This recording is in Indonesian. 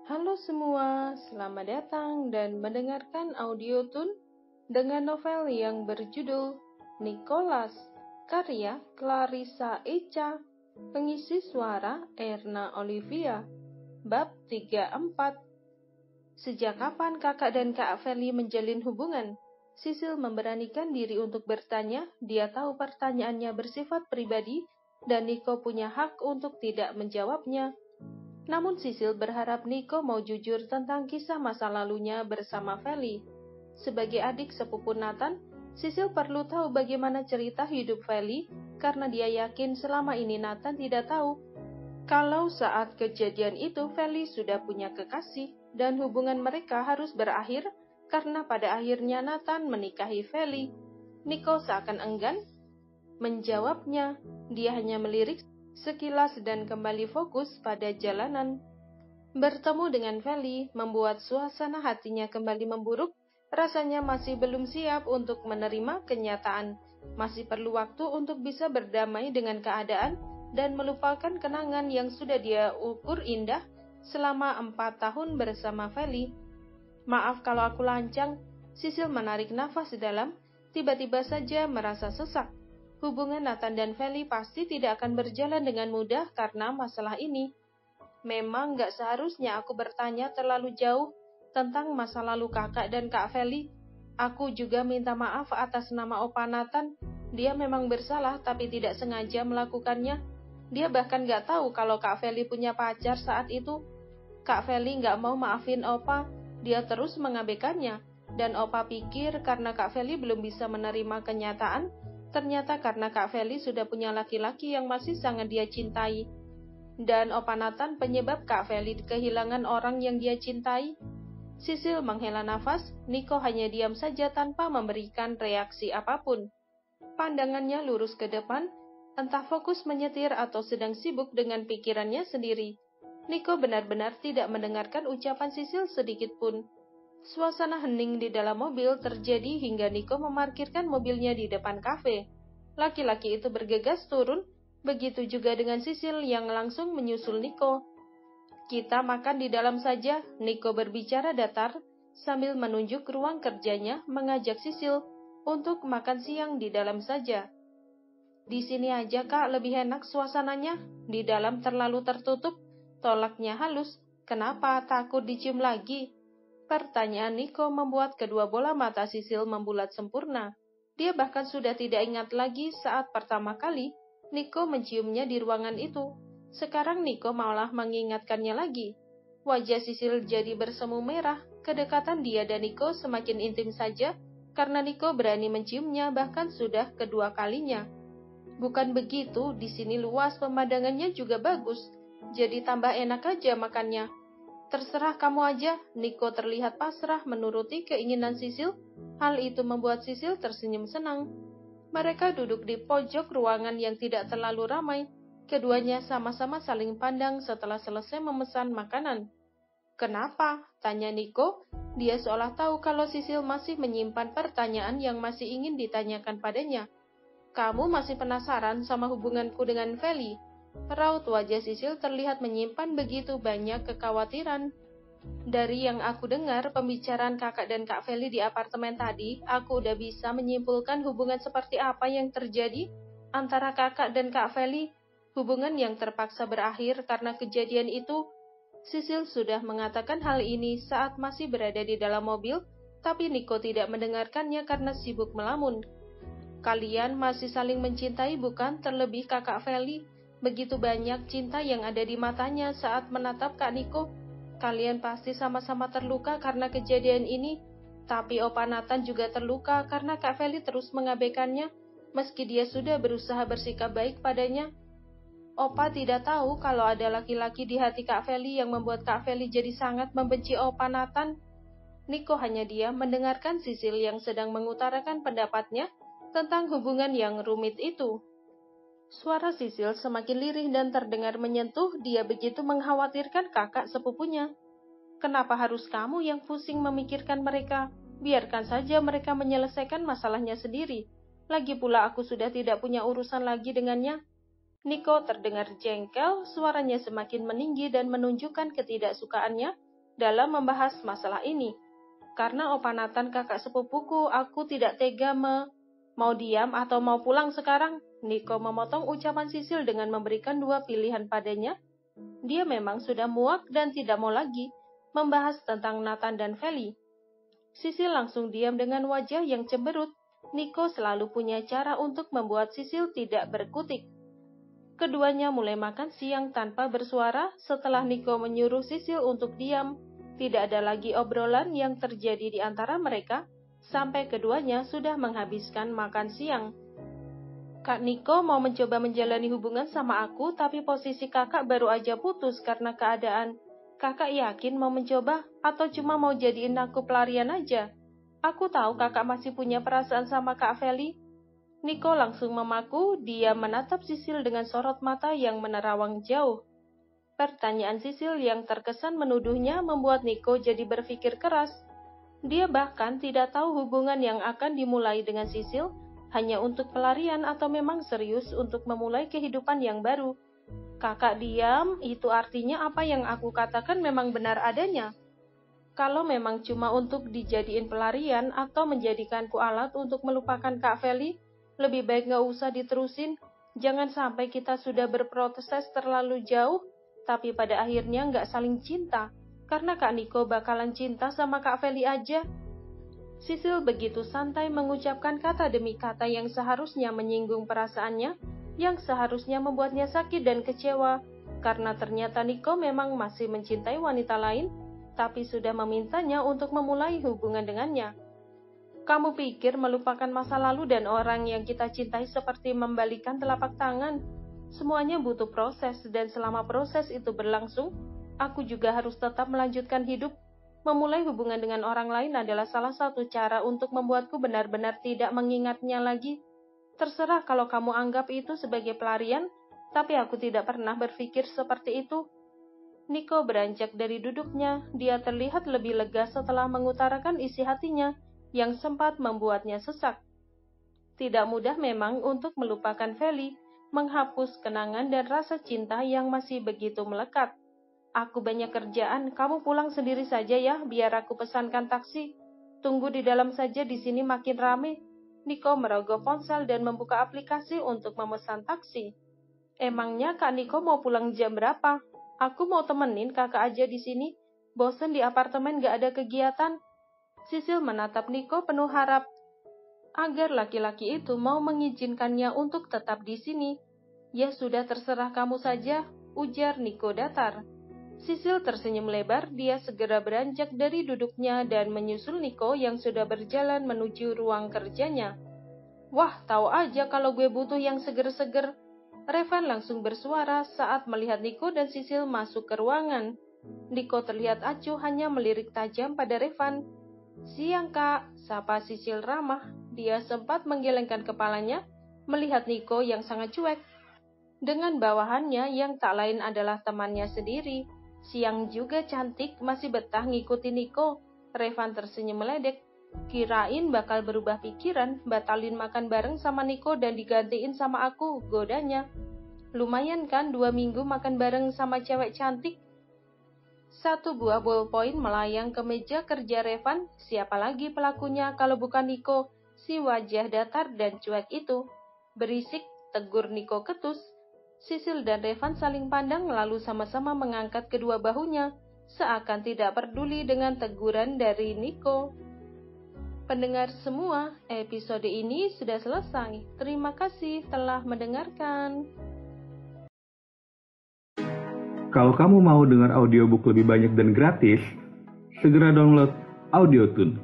Halo semua, selamat datang dan mendengarkan audio tun dengan novel yang berjudul Nicholas, karya Clarissa Echa, pengisi suara Erna Olivia, bab 34. Sejak kapan kakak dan Kak Feli menjalin hubungan? Sisil memberanikan diri untuk bertanya, dia tahu pertanyaannya bersifat pribadi dan Nico punya hak untuk tidak menjawabnya. Namun Sisil berharap Nico mau jujur tentang kisah masa lalunya bersama Feli. Sebagai adik sepupu Nathan, Sisil perlu tahu bagaimana cerita hidup Feli karena dia yakin selama ini Nathan tidak tahu kalau saat kejadian itu Feli sudah punya kekasih dan hubungan mereka harus berakhir karena pada akhirnya Nathan menikahi Feli. Nico seakan enggan menjawabnya, dia hanya melirik sekilas dan kembali fokus pada jalanan. Bertemu dengan Feli membuat suasana hatinya kembali memburuk, rasanya masih belum siap untuk menerima kenyataan, masih perlu waktu untuk bisa berdamai dengan keadaan dan melupakan kenangan yang sudah dia ukur indah selama 4 tahun bersama Feli. Maaf kalau aku lancang, Sisil menarik nafas dalam, tiba-tiba saja merasa sesak. Hubungan Nathan dan Feli pasti tidak akan berjalan dengan mudah karena masalah ini. Memang gak seharusnya aku bertanya terlalu jauh tentang masa lalu kakak dan Kak Feli. Aku juga minta maaf atas nama Opa Nathan. Dia memang bersalah tapi tidak sengaja melakukannya. Dia bahkan gak tahu kalau Kak Feli punya pacar saat itu. Kak Feli gak mau maafin Opa, dia terus mengabaikannya. Dan Opa pikir karena Kak Feli belum bisa menerima kenyataan, ternyata karena Kak Feli sudah punya laki-laki yang masih sangat dia cintai. Dan Opa Nathan penyebab Kak Feli kehilangan orang yang dia cintai. Sisil menghela nafas, Nico hanya diam saja tanpa memberikan reaksi apapun. Pandangannya lurus ke depan, entah fokus menyetir atau sedang sibuk dengan pikirannya sendiri. Nico benar-benar tidak mendengarkan ucapan Sisil sedikit pun. Suasana hening di dalam mobil terjadi hingga Nico memarkirkan mobilnya di depan kafe. Laki-laki itu bergegas turun, begitu juga dengan Sisil yang langsung menyusul Nico. Kita makan di dalam saja, Nico berbicara datar, sambil menunjuk ruang kerjanya mengajak Sisil untuk makan siang di dalam saja. Di sini aja kak, lebih enak suasananya, di dalam terlalu tertutup, tolaknya halus, kenapa takut dicium lagi? Pertanyaan Nico membuat kedua bola mata Sisil membulat sempurna. Dia bahkan sudah tidak ingat lagi saat pertama kali Nico menciumnya di ruangan itu. Sekarang Nico malah mengingatkannya lagi. Wajah Sisil jadi bersemu merah. Kedekatan dia dan Nico semakin intim saja karena Nico berani menciumnya bahkan sudah kedua kalinya. Bukan begitu, di sini luas, pemandangannya juga bagus. Jadi tambah enak aja makannya. Terserah kamu aja, Nico terlihat pasrah menuruti keinginan Sisil. Hal itu membuat Sisil tersenyum senang. Mereka duduk di pojok ruangan yang tidak terlalu ramai. Keduanya sama-sama saling pandang setelah selesai memesan makanan. Kenapa? Tanya Nico. Dia seolah tahu kalau Sisil masih menyimpan pertanyaan yang masih ingin ditanyakan padanya. Kamu masih penasaran sama hubunganku dengan Feli? Raut wajah Sisil terlihat menyimpan begitu banyak kekhawatiran. Dari yang aku dengar pembicaraan kakak dan Kak Feli di apartemen tadi, aku udah bisa menyimpulkan hubungan seperti apa yang terjadi antara kakak dan Kak Feli. Hubungan yang terpaksa berakhir karena kejadian itu. Sisil sudah mengatakan hal ini saat masih berada di dalam mobil, tapi Nico tidak mendengarkannya karena sibuk melamun. Kalian masih saling mencintai bukan? Terlebih kakak Feli. Begitu banyak cinta yang ada di matanya saat menatap Kak Niko. Kalian pasti sama-sama terluka karena kejadian ini. Tapi Opa Nathan juga terluka karena Kak Feli terus mengabaikannya, meski dia sudah berusaha bersikap baik padanya. Opa tidak tahu kalau ada laki-laki di hati Kak Feli yang membuat Kak Feli jadi sangat membenci Opa Nathan. Niko hanya diam mendengarkan Sisil yang sedang mengutarakan pendapatnya tentang hubungan yang rumit itu. Suara Sisil semakin lirih dan terdengar menyentuh, dia begitu mengkhawatirkan kakak sepupunya. Kenapa harus kamu yang pusing memikirkan mereka? Biarkan saja mereka menyelesaikan masalahnya sendiri. Lagi pula aku sudah tidak punya urusan lagi dengannya. Niko terdengar jengkel, suaranya semakin meninggi dan menunjukkan ketidaksukaannya dalam membahas masalah ini. Karena Opa Nathan kakak sepupuku, aku tidak tega mau diam atau mau pulang sekarang. Nico memotong ucapan Sisil dengan memberikan dua pilihan padanya. Dia memang sudah muak dan tidak mau lagi membahas tentang Nathan dan Feli. Sisil langsung diam dengan wajah yang cemberut. Nico selalu punya cara untuk membuat Sisil tidak berkutik. Keduanya mulai makan siang tanpa bersuara setelah Nico menyuruh Sisil untuk diam. Tidak ada lagi obrolan yang terjadi di antara mereka sampai keduanya sudah menghabiskan makan siang. Kak Nico mau mencoba menjalani hubungan sama aku, tapi posisi kakak baru aja putus karena keadaan. Kakak yakin mau mencoba atau cuma mau jadiin aku pelarian aja? Aku tahu kakak masih punya perasaan sama Kak Feli. Nico langsung memaku, dia menatap Sisil dengan sorot mata yang menerawang jauh. Pertanyaan Sisil yang terkesan menuduhnya membuat Nico jadi berpikir keras. Dia bahkan tidak tahu hubungan yang akan dimulai dengan Sisil hanya untuk pelarian atau memang serius untuk memulai kehidupan yang baru. Kakak diam, itu artinya apa yang aku katakan memang benar adanya. Kalau memang cuma untuk dijadiin pelarian atau menjadikanku alat untuk melupakan Kak Feli, lebih baik nggak usah diterusin. Jangan sampai kita sudah berproses terlalu jauh, tapi pada akhirnya nggak saling cinta, karena Kak Nico bakalan cinta sama Kak Feli aja. Sisil begitu santai mengucapkan kata demi kata yang seharusnya menyinggung perasaannya, yang seharusnya membuatnya sakit dan kecewa, karena ternyata Nico memang masih mencintai wanita lain, tapi sudah memintanya untuk memulai hubungan dengannya. Kamu pikir melupakan masa lalu dan orang yang kita cintai seperti membalikan telapak tangan? Semuanya butuh proses, dan selama proses itu berlangsung, aku juga harus tetap melanjutkan hidup. Memulai hubungan dengan orang lain adalah salah satu cara untuk membuatku benar-benar tidak mengingatnya lagi. Terserah kalau kamu anggap itu sebagai pelarian, tapi aku tidak pernah berpikir seperti itu. Nico beranjak dari duduknya, dia terlihat lebih lega setelah mengutarakan isi hatinya yang sempat membuatnya sesak. Tidak mudah memang untuk melupakan Feli, menghapus kenangan dan rasa cinta yang masih begitu melekat. Aku banyak kerjaan, kamu pulang sendiri saja ya, biar aku pesankan taksi. Tunggu di dalam saja, di sini makin rame. Nico merogoh ponsel dan membuka aplikasi untuk memesan taksi. Emangnya Kak Nico mau pulang jam berapa? Aku mau temenin kakak aja di sini. Bosen di apartemen gak ada kegiatan. Sisil menatap Nico penuh harap agar laki-laki itu mau mengizinkannya untuk tetap di sini. Ya sudah, terserah kamu saja, ujar Nico datar. Sisil tersenyum lebar, dia segera beranjak dari duduknya dan menyusul Nico yang sudah berjalan menuju ruang kerjanya. Wah, tahu aja kalau gue butuh yang seger-seger. Revan langsung bersuara saat melihat Nico dan Sisil masuk ke ruangan. Nico terlihat acuh hanya melirik tajam pada Revan. Siang kak, sapa Sisil ramah. Dia sempat menggelengkan kepalanya, melihat Nico yang sangat cuek. Dengan bawahannya yang tak lain adalah temannya sendiri. Siang juga cantik, masih betah ngikutin Nico. Revan tersenyum meledek. Kirain bakal berubah pikiran, batalin makan bareng sama Nico dan digantiin sama aku, godanya. Lumayan kan 2 minggu makan bareng sama cewek cantik? Satu buah ballpoint melayang ke meja kerja Revan. Siapa lagi pelakunya kalau bukan Nico, si wajah datar dan cuek itu. Berisik, tegur Nico ketus. Sisil dan Revan saling pandang lalu sama-sama mengangkat kedua bahunya, seakan tidak peduli dengan teguran dari Nico. Pendengar semua, episode ini sudah selesai. Terima kasih telah mendengarkan. Kalau kamu mau dengar audiobook lebih banyak dan gratis, segera download Audiotune.